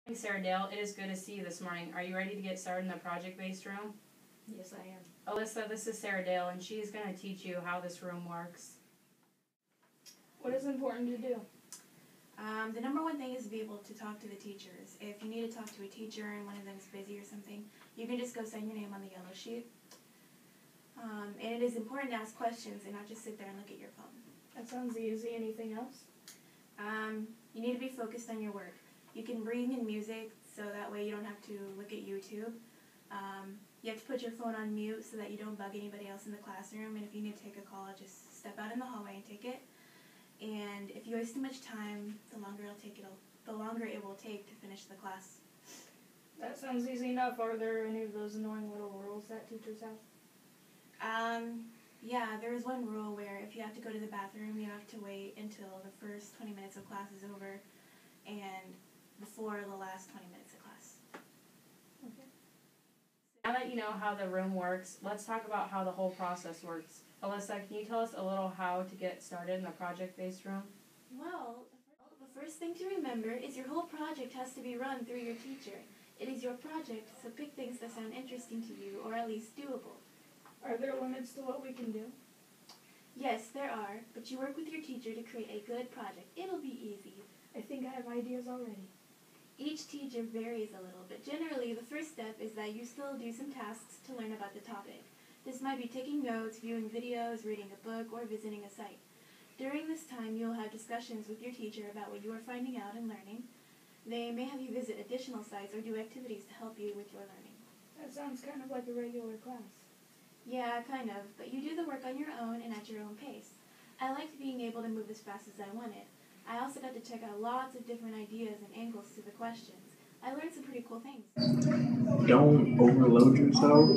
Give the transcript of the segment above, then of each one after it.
Hey Sarah Dale, it is good to see you this morning. Are you ready to get started in the project-based room? Yes, I am. Alyssa, this is Sarah Dale, and she's going to teach you how this room works. What is important to do? The number one thing is to be able to talk to the teachers. If you need to talk to a teacher and one of them is busy or something, you can just go sign your name on the yellow sheet. And it is important to ask questions and not just sit there and look at your phone. That sounds easy. Anything else? You need to be focused on your work. You can bring in music so that way you don't have to look at YouTube. You have to put your phone on mute so that you don't bug anybody else in the classroom. And if you need to take a call, just step out in the hallway and take it. And if you waste too much time, the longer it will take to finish the class. That sounds easy enough. Are there any of those annoying little rules that teachers have? Yeah, there is one rule where if you have to go to the bathroom, you have to wait until the first 20 minutes of class is over and before the last 20 minutes of class. Okay. Now that you know how the room works, let's talk about how the whole process works. Alyssa, can you tell us a little how to get started in the project-based room? Well, the first thing to remember is your whole project has to be run through your teacher. It is your project, so pick things that sound interesting to you or at least doable. Are there limits to what we can do? Yes, there are, but you work with your teacher to create a good project. It'll be easy. I think I have ideas already. Each teacher varies a little, but generally the first step is that you still do some tasks to learn about the topic. This might be taking notes, viewing videos, reading a book, or visiting a site. During this time, you'll have discussions with your teacher about what you are finding out and learning. They may have you visit additional sites or do activities to help you with your learning. That sounds kind of like a regular class. Yeah, kind of, but you do the work on your own and at your own pace. I liked being able to move as fast as I wanted. I also got to check out lots of different ideas and angles to the questions. I learned some pretty cool things. Don't overload yourself.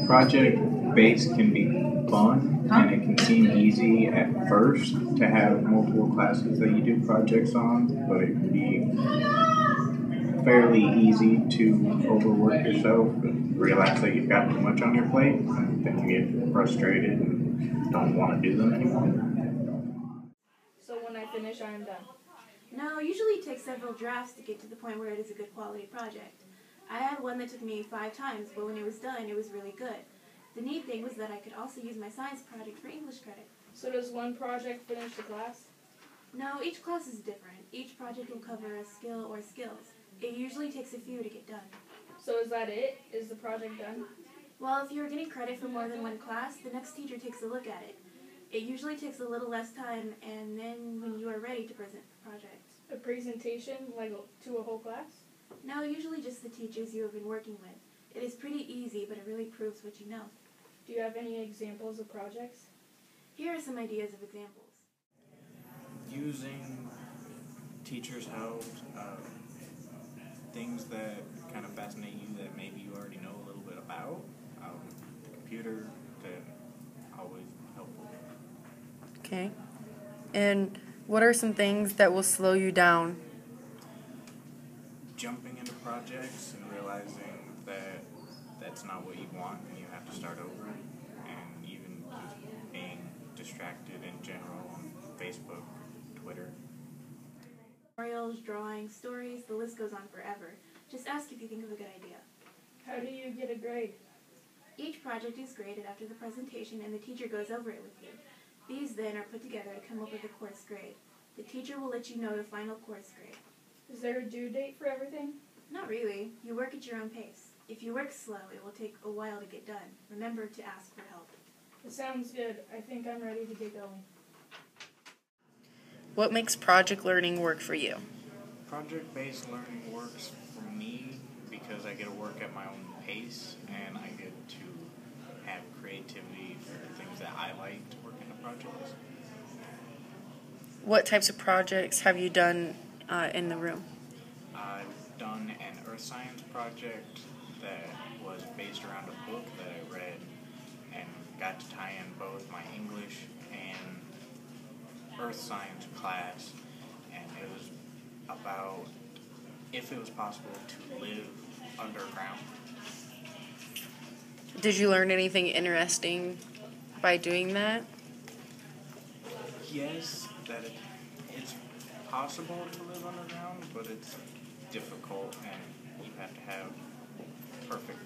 Project-based can be fun, and it can seem easy at first to have multiple classes that you do projects on, but it can be fairly easy to overwork yourself and realize that you've got too much on your plate, and then you get frustrated and don't want to do them anymore. So when I finish, I am done. No, usually it takes several drafts to get to the point where it is a good quality project. I had one that took me 5 times, but when it was done, it was really good. The neat thing was that I could also use my science project for English credit. So does one project finish the class? No, each class is different. Each project will cover a skill or skills. It usually takes a few to get done. So is that it? Is the project done? Well, if you're getting credit for more than one class, the next teacher takes a look at it. It usually takes a little less time, and then when you are ready to present the project. A presentation, like to a whole class? No, usually just the teachers you have been working with. It is pretty easy, but it really proves what you know. Do you have any examples of projects? Here are some ideas of examples. Using teachers' help, things that kind of fascinate you that maybe you already know a little bit about. The computer, always helpful. Okay. And what are some things that will slow you down? Jumping into projects and realizing that that's not what you want and you have to start over, and even just being distracted in general on Facebook, Twitter. Tutorials, drawings, stories, the list goes on forever. Just ask if you think of a good idea. How do you get a grade? Each project is graded after the presentation and the teacher goes over it with you. These then are put together to come up with a course grade. The teacher will let you know the final course grade. Is there a due date for everything? Not really. You work at your own pace. If you work slow, it will take a while to get done. Remember to ask for help. It sounds good. I think I'm ready to get going. What makes project learning work for you? Project-based learning works for me because I get to work at my own pace and I get to have creativity for things that I like to work into projects. What types of projects have you done in the room? I've done an earth science project that was based around a book that I read and got to tie in both my English and earth science class, and it was about if it was possible to live underground. Did you learn anything interesting by doing that? Yes, that it's possible to live underground, but it's difficult, and you have to have perfect